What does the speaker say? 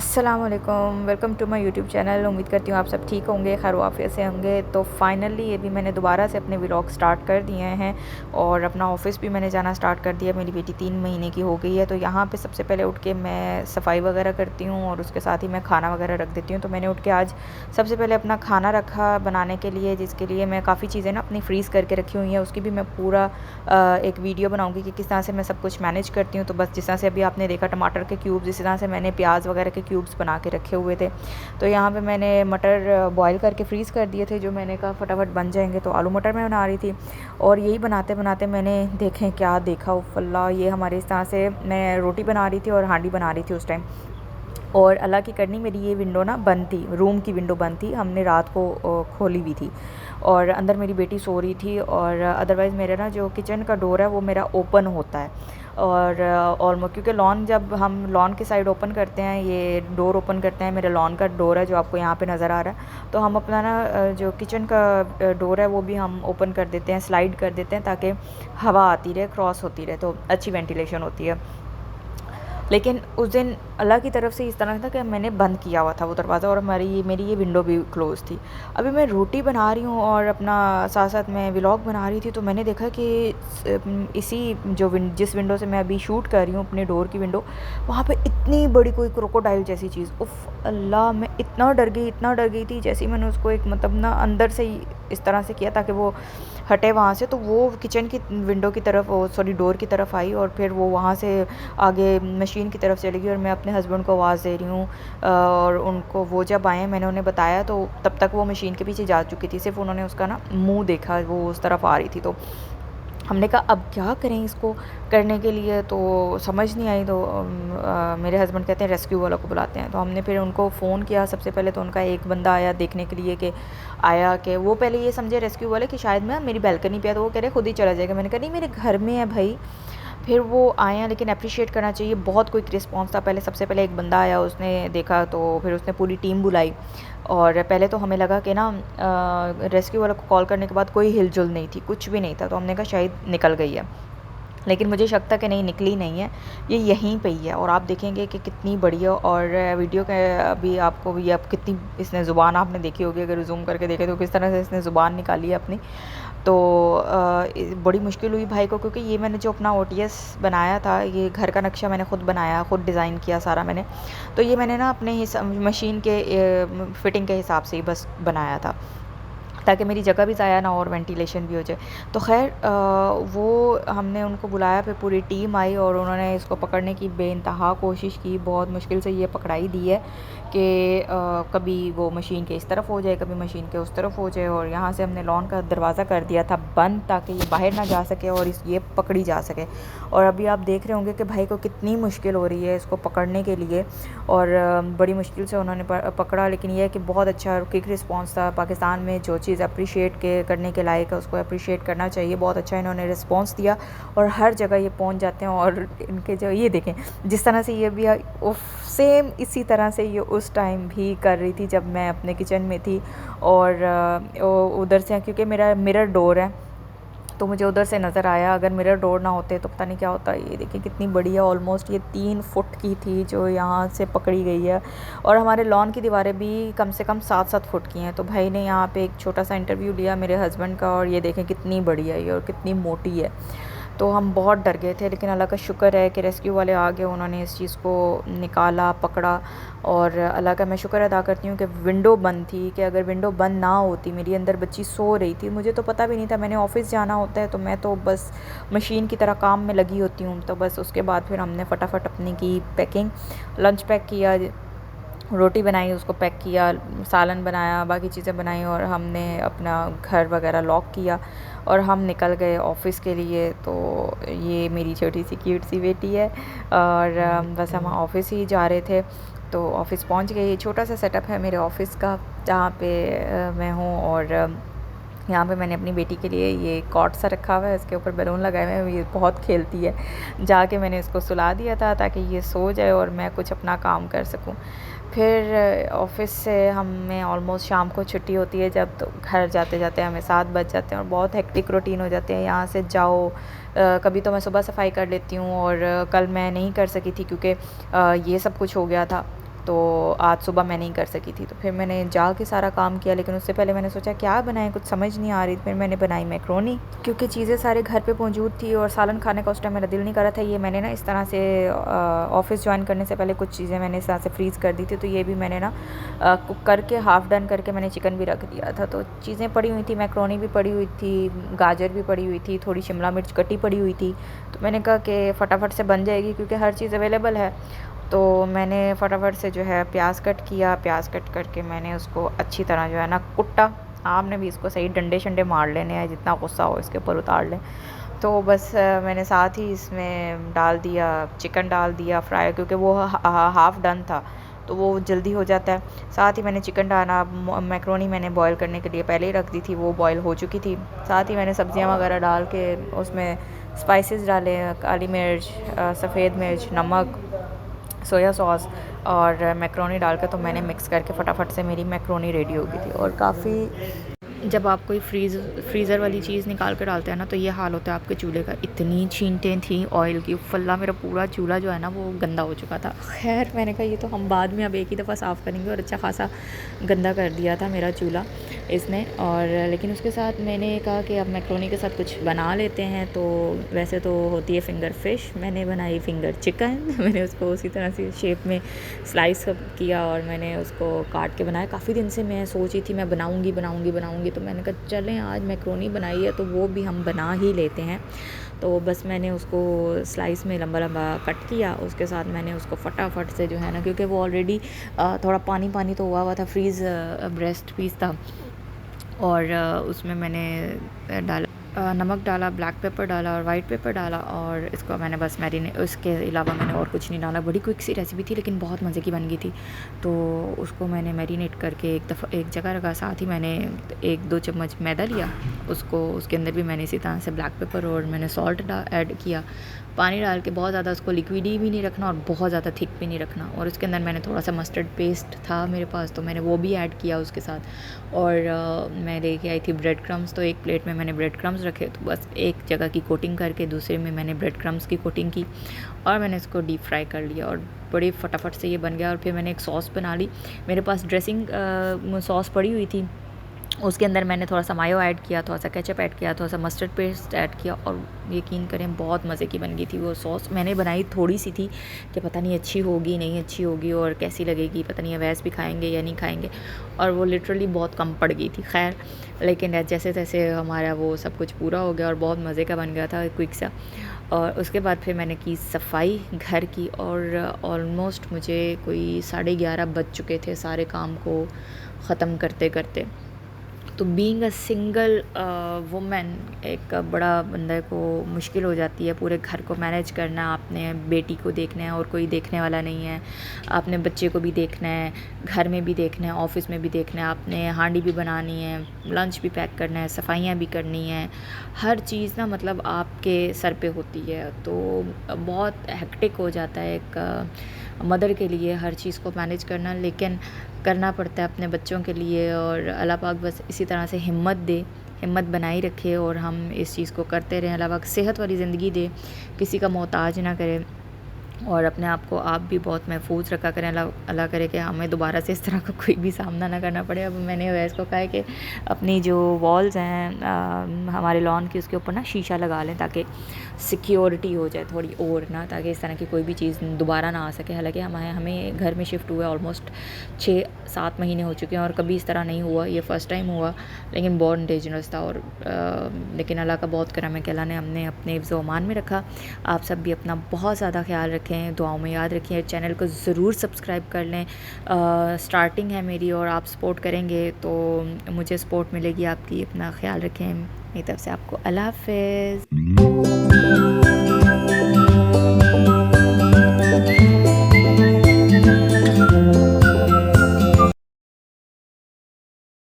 अस्सलामुअलैकुम, welcome to my YouTube channel. उम्मीद करती हूँ आप सब ठीक होंगे, खैर आफियत से होंगे। तो फाइनली ये भी मैंने दोबारा से अपने व्लॉग स्टार्ट कर दिए हैं और अपना ऑफ़िस भी मैंने जाना स्टार्ट कर दिया। मेरी बेटी 3 महीने की हो गई है, तो यहाँ पे सबसे पहले उठ के मैं सफाई वगैरह करती हूँ और उसके साथ ही मैं खाना वगैरह रख देती हूँ। तो मैंने उठ के आज सबसे पहले अपना खाना रखा बनाने के लिए, जिसके लिए मैं काफ़ी चीज़ें ना अपनी फ्रीज़ करके रखी हुई हैं। उसकी भी मैं पूरा एक वीडियो बनाऊँगी कि किस तरह से मैं सब कुछ मैनेज करती हूँ। तो बस जिस तरह से अभी आपने देखा टमाटर के क्यूब्स, इसी तरह से मैंने प्याज वगैरह के क्यूब्स बना के रखे हुए थे। तो यहाँ पे मैंने मटर बॉईल करके फ्रीज़ कर दिए थे, जो मैंने कहा फटाफट बन जाएंगे। तो आलू मटर मैं बना रही थी और यही बनाते बनाते मैंने देखें क्या देखा, उफ़ल्ला, ये हमारे इस तरह से मैं रोटी बना रही थी और हांडी बना रही थी उस टाइम। और अल्लाह की करनी मेरी ये विंडो ना बंद थी, रूम की विंडो बंद थी, हमने रात को खोली हुई थी और अंदर मेरी बेटी सो रही थी। और अदरवाइज़ मेरा ना जो किचन का डोर है वो मेरा ओपन होता है और ऑलमोस्ट, क्योंकि लॉन, जब हम लॉन की साइड ओपन करते हैं, ये डोर ओपन करते हैं, मेरा लॉन का डोर है जो आपको यहाँ पे नज़र आ रहा है। तो हम अपना ना जो किचन का डोर है वो भी हम ओपन कर देते हैं, स्लाइड कर देते हैं, ताकि हवा आती रहे, क्रॉस होती रहे, तो अच्छी वेंटिलेशन होती है। लेकिन उस दिन अल्लाह की तरफ से इस तरह था कि मैंने बंद किया हुआ था वो दरवाज़ा और मेरी ये विंडो भी क्लोज़ थी। अभी मैं रोटी बना रही हूँ और अपना साथ साथ मैं व्लॉग बना रही थी, तो मैंने देखा कि इसी जिस विंडो से मैं अभी शूट कर रही हूँ, अपने डोर की विंडो, वहाँ पे इतनी बड़ी कोई क्रोकोडाइल जैसी चीज़, उफ़ अल्लाह, मैं इतना डर गई थी। जैसे ही मैंने उसको एक मतलब ना अंदर से ही इस तरह से किया ताकि वो हटे वहाँ से, तो वो किचन की विंडो की तरफ, सॉरी डोर की तरफ आई और फिर वो वहाँ से आगे मशीन की तरफ चली गई। और मैं अपने हस्बैंड को आवाज़ दे रही हूँ और उनको, वो जब आए मैंने उन्हें बताया तो तब तक वो मशीन के पीछे जा चुकी थी। सिर्फ उन्होंने उसका ना मुंह देखा, वो उस तरफ आ रही थी। तो हमने कहा अब क्या करें इसको करने के लिए, तो समझ नहीं आई। तो मेरे हस्बैंड कहते हैं रेस्क्यू वालों को बुलाते हैं। तो हमने फिर उनको फ़ोन किया। सबसे पहले तो उनका एक बंदा आया देखने के लिए कि आया कि वो पहले ये समझे रेस्क्यू वाले कि शायद मैं मेरी बैल्कनी पे है, तो वो कह रहे खुद ही चला जाएगा। मैंने कहा नहीं, मेरे घर में है भाई। फिर वो आए हैं, लेकिन अप्रिशिएट करना चाहिए, बहुत क्विक रिस्पॉन्स था। पहले सबसे पहले एक बंदा आया, उसने देखा, तो फिर उसने पूरी टीम बुलाई। और पहले तो हमें लगा कि ना रेस्क्यू वालों को कॉल करने के बाद कोई हिलजुल नहीं थी, कुछ भी नहीं था, तो हमने कहा शायद निकल गई है। लेकिन मुझे शक था कि नहीं, निकली नहीं है, ये यहीं पे ही है। और आप देखेंगे कि कितनी बढ़िया, और वीडियो के अभी आपको भी, अब कितनी इसने ज़ुबान आपने देखी होगी, अगर ज़ूम करके देखें तो किस तरह से इसने ज़ुबान निकाली है अपनी। तो बड़ी मुश्किल हुई भाई को, क्योंकि ये मैंने जो अपना ओटीएस बनाया था, ये घर का नक्शा मैंने खुद बनाया, खुद डिज़ाइन किया सारा मैंने। तो ये मैंने ना अपने मशीन के फिटिंग के हिसाब से ही बस बनाया था, ताकि मेरी जगह भी ज़ाया ना हो और वेंटिलेशन भी हो जाए। तो खैर वो हमने उनको बुलाया, फिर पूरी टीम आई और उन्होंने इसको पकड़ने की बेइंतहा कोशिश की। बहुत मुश्किल से ये पकड़ाई दी है कि कभी वो मशीन के इस तरफ हो जाए, कभी मशीन के उस तरफ हो जाए। और यहाँ से हमने लॉन का दरवाज़ा कर दिया था बंद, ताकि ये बाहर ना जा सके और ये पकड़ी जा सके। और अभी आप देख रहे होंगे कि भाई को कितनी मुश्किल हो रही है इसको पकड़ने के लिए, और बड़ी मुश्किल से उन्होंने पकड़ा। लेकिन यह है कि बहुत अच्छा क्विक रिस्पॉन्स था। पाकिस्तान में जो चीज़ अप्रिशिएट करने के लायक है, उसको अप्रिशिएट करना चाहिए। बहुत अच्छा इन्होंने रिस्पॉन्स दिया और हर जगह ये पहुंच जाते हैं। और इनके जो, ये देखें जिस तरह से ये भी सेम इसी तरह से ये उस टाइम भी कर रही थी जब मैं अपने किचन में थी। और उधर से, क्योंकि मेरा मिरर डोर है, तो मुझे उधर से नज़र आया। अगर मिरर डोर ना होते तो पता नहीं क्या होता। ये देखिए कितनी बड़ी है, ऑलमोस्ट ये 3 फुट की थी जो यहाँ से पकड़ी गई है। और हमारे लॉन की दीवारें भी कम से कम 7-7 फुट की हैं। तो भाई ने यहाँ पे एक छोटा सा इंटरव्यू लिया मेरे हस्बैंड का, और ये देखें कितनी बड़ी है ये और कितनी मोटी है। तो हम बहुत डर गए थे, लेकिन अल्लाह का शुक्र है कि रेस्क्यू वाले आ गए, उन्होंने इस चीज़ को निकाला, पकड़ा। और अल्लाह का मैं शुक्र अदा करती हूँ कि विंडो बंद थी, कि अगर विंडो बंद ना होती, मेरी अंदर बच्ची सो रही थी, मुझे तो पता भी नहीं था। मैंने ऑफ़िस जाना होता है, तो मैं तो बस मशीन की तरह काम में लगी होती हूँ। तो बस उसके बाद फिर हमने फटाफट अपनी की पैकिंग, लंच पैक किया, रोटी बनाई, उसको पैक किया, सालन बनाया, बाकी चीज़ें बनाई, और हमने अपना घर वगैरह लॉक किया और हम निकल गए ऑफ़िस के लिए। तो ये मेरी छोटी सी क्यूट सी बेटी है, और बस हम ऑफ़िस ही जा रहे थे। तो ऑफ़िस पहुंच गए। ये छोटा सा सेटअप है मेरे ऑफ़िस का, जहाँ पे मैं हूँ। और यहाँ पे मैंने अपनी बेटी के लिए ये कॉट सा रखा हुआ है, इसके ऊपर बैलून लगाए हुए हैं, ये बहुत खेलती है। जाके मैंने इसको सुला दिया था ताकि ये सो जाए और मैं कुछ अपना काम कर सकूँ। फिर ऑफ़िस से हमें ऑलमोस्ट शाम को छुट्टी होती है जब, तो घर जाते जाते हमें 7 बज जाते हैं और बहुत हेक्टिक रूटीन हो जाती है। यहाँ से जाओ, कभी तो मैं सुबह सफाई कर लेती हूँ, और कल मैं नहीं कर सकी थी क्योंकि ये सब कुछ हो गया था। तो आज सुबह मैं नहीं कर सकी थी, तो फिर मैंने जाके सारा काम किया। लेकिन उससे पहले मैंने सोचा क्या बनाएं, कुछ समझ नहीं आ रही। फिर मैंने बनाई मैक्रोनी, क्योंकि चीज़ें सारे घर पे मौजूद थी और सालन खाने का उस टाइम मेरा दिल नहीं कर रहा था। ये मैंने ना इस तरह से ऑफ़िस ज्वाइन करने से पहले कुछ चीज़ें मैंने इस तरह से फ्रीज़ कर दी थी। तो ये भी मैंने ना कुक करके हाफ़ डन करके मैंने चिकन भी रख दिया था। तो चीज़ें पड़ी हुई थी, मैक्रोनी भी पड़ी हुई थी, गाजर भी पड़ी हुई थी, थोड़ी शिमला मिर्च कटी पड़ी हुई थी। तो मैंने कहा कि फटाफट से बन जाएगी क्योंकि हर चीज़ अवेलेबल है। तो मैंने फटाफट से जो है प्याज कट किया। प्याज कट करके मैंने उसको अच्छी तरह जो है ना कुटा। आपने भी इसको सही डंडे शंडे मार लेने हैं, जितना गुस्सा हो इसके ऊपर उतार लें। तो बस मैंने साथ ही इसमें डाल दिया, चिकन डाल दिया फ्राई, क्योंकि वो हाफ़ डन था तो वो जल्दी हो जाता है। साथ ही मैंने चिकन डाला। मैक्रोनी मैंने बॉईल करने के लिए पहले ही रख दी थी, वो बॉईल हो चुकी थी। साथ ही मैंने सब्जियां वगैरह डाल के उसमें स्पाइसेस डाले, काली मिर्च, सफ़ेद मिर्च, नमक, सोया सॉस और मैक्रोनी डाल के तो मैंने मिक्स करके फटाफट से मेरी मैक्रोनी रेडी हो गई थी। और काफ़ी, जब आप कोई फ्रीज़र वाली चीज़ निकाल कर डालते हैं ना, तो ये हाल होता है आपके चूल्हे का। इतनी छींटें थी ऑयल की, फल्ला मेरा पूरा चूल्हा जो है ना वो गंदा हो चुका था। खैर मैंने कहा ये तो हम बाद में अब एक ही दफ़ा साफ़ करेंगे, और अच्छा खासा गंदा कर दिया था मेरा चूल्हा इसने। और लेकिन उसके साथ मैंने कहा कि अब मैक्रोनी के साथ कुछ बना लेते हैं। तो वैसे तो होती है फिंगर फ़िश, मैंने बनाई फिंगर चिकन। मैंने उसको उसी तरह से शेप में स्लाइस किया और मैंने उसको काट के बनाया। काफ़ी दिन से मैं सोची थी मैं बनाऊंगी, तो मैंने कहा चलें आज मैक्रोनी बनाई है तो वो भी हम बना ही लेते हैं। तो बस मैंने उसको स्लाइस में लंबा लंबा कट किया। उसके साथ मैंने उसको फटाफट से जो है ना, क्योंकि वो ऑलरेडी थोड़ा पानी पानी तो हुआ था, फ्रीज़ ब्रेस्ट पीस था। और उसमें मैंने डाला नमक डाला, ब्लैक पेपर डाला और वाइट पेपर डाला। और इसको मैंने बस मैरिनेट, उसके अलावा मैंने और कुछ नहीं डाला। बड़ी क्विक सी रेसिपी थी लेकिन बहुत मज़े की बन गई थी। तो उसको मैंने मैरिनेट करके एक जगह रखा। साथ ही मैंने 1-2 चम्मच मैदा लिया, उसको उसके अंदर भी मैंने इसी तरह से ब्लैक पेपर और मैंने सॉल्ट ऐड किया। पानी डाल के बहुत ज़्यादा उसको लिक्विडी भी नहीं रखना और बहुत ज़्यादा थिक भी नहीं रखना। और उसके अंदर मैंने थोड़ा सा मस्टर्ड पेस्ट था मेरे पास, तो मैंने वो भी ऐड किया उसके साथ। और मैं लेके आई थी ब्रेड क्रम्स, तो एक प्लेट में मैंने ब्रेड क्रम्स रखे। तो बस एक जगह की कोटिंग करके दूसरे में मैंने ब्रेड क्रम्स की कोटिंग की और मैंने इसको डीप फ्राई कर लिया और बड़ी फटाफट से ये बन गया। और फिर मैंने एक सॉस बना ली। मेरे पास ड्रेसिंग सॉस पड़ी हुई थी, उसके अंदर मैंने थोड़ा सा मायो ऐड किया, थोड़ा सा केचप ऐड किया, थोड़ा सा मस्टर्ड पेस्ट ऐड किया। और यकीन करें बहुत मज़े की बन गई थी वो सॉस। मैंने बनाई थोड़ी सी थी कि पता नहीं अच्छी होगी नहीं अच्छी होगी और कैसी लगेगी, पता नहीं अवैस भी खाएंगे या नहीं खाएंगे। और वो लिटरली बहुत कम पड़ गई थी। खैर लेकिन जैसे तैसे हमारा वो सब कुछ पूरा हो गया और बहुत मज़े का बन गया था, क्विक सा। और उसके बाद फिर मैंने की सफाई घर की और ऑलमोस्ट मुझे कोई 11:30 बज चुके थे सारे काम को ख़त्म करते करते। तो बीइंग अ सिंगल वुमेन एक बड़ा बंदे को मुश्किल हो जाती है पूरे घर को मैनेज करना। आपने बेटी को देखना है और कोई देखने वाला नहीं है, आपने बच्चे को भी देखना है, घर में भी देखना है, ऑफ़िस में भी देखना है, आपने हांडी भी बनानी है, लंच भी पैक करना है, सफाइयाँ भी करनी है, हर चीज़ ना मतलब आपके सर पे होती है। तो बहुत हेक्टिक हो जाता है एक मदर के लिए हर चीज़ को मैनेज करना, लेकिन करना पड़ता है अपने बच्चों के लिए। और अल्लाह पाक बस इसी तरह से हिम्मत दे, हिम्मत बनाई रखे और हम इस चीज़ को करते रहें। अल्लाह पाक सेहत वाली ज़िंदगी दे, किसी का मोहताज ना करे और अपने आप को आप भी बहुत महफूज रखा करें। अल्लाह करे कि हमें दोबारा से इस तरह का कोई भी सामना ना करना पड़े। अब मैंने वैसे को कहा है कि अपनी जो वॉल्स हैं हमारे लॉन की, उसके ऊपर ना शीशा लगा लें ताकि सिक्योरिटी हो जाए थोड़ी और ना, ताकि इस तरह की कोई भी चीज़ दोबारा ना आ सके। हालांकि हमें घर में शिफ्ट हुआ ऑलमोस्ट 6-7 महीने हो चुके हैं और कभी इस तरह नहीं हुआ, ये फ़र्स्ट टाइम हुआ। लेकिन बहुत डेंजरस था और लेकिन अल्लाह का बहुत करम है कि अल्लाह ने हमने अपने हिफ्ज़ व अमान में रखा। आप सब भी अपना बहुत ज़्यादा ख्याल रखें, दुआओं में याद रखें। चैनल को ज़रूर सब्सक्राइब कर लें। स्टार्टिंग है मेरी और आप सपोर्ट करेंगे तो मुझे सपोर्ट मिलेगी आपकी। अपना ख्याल रखें, मेरी तरफ से आपको अल्लाह हाफ़िज़।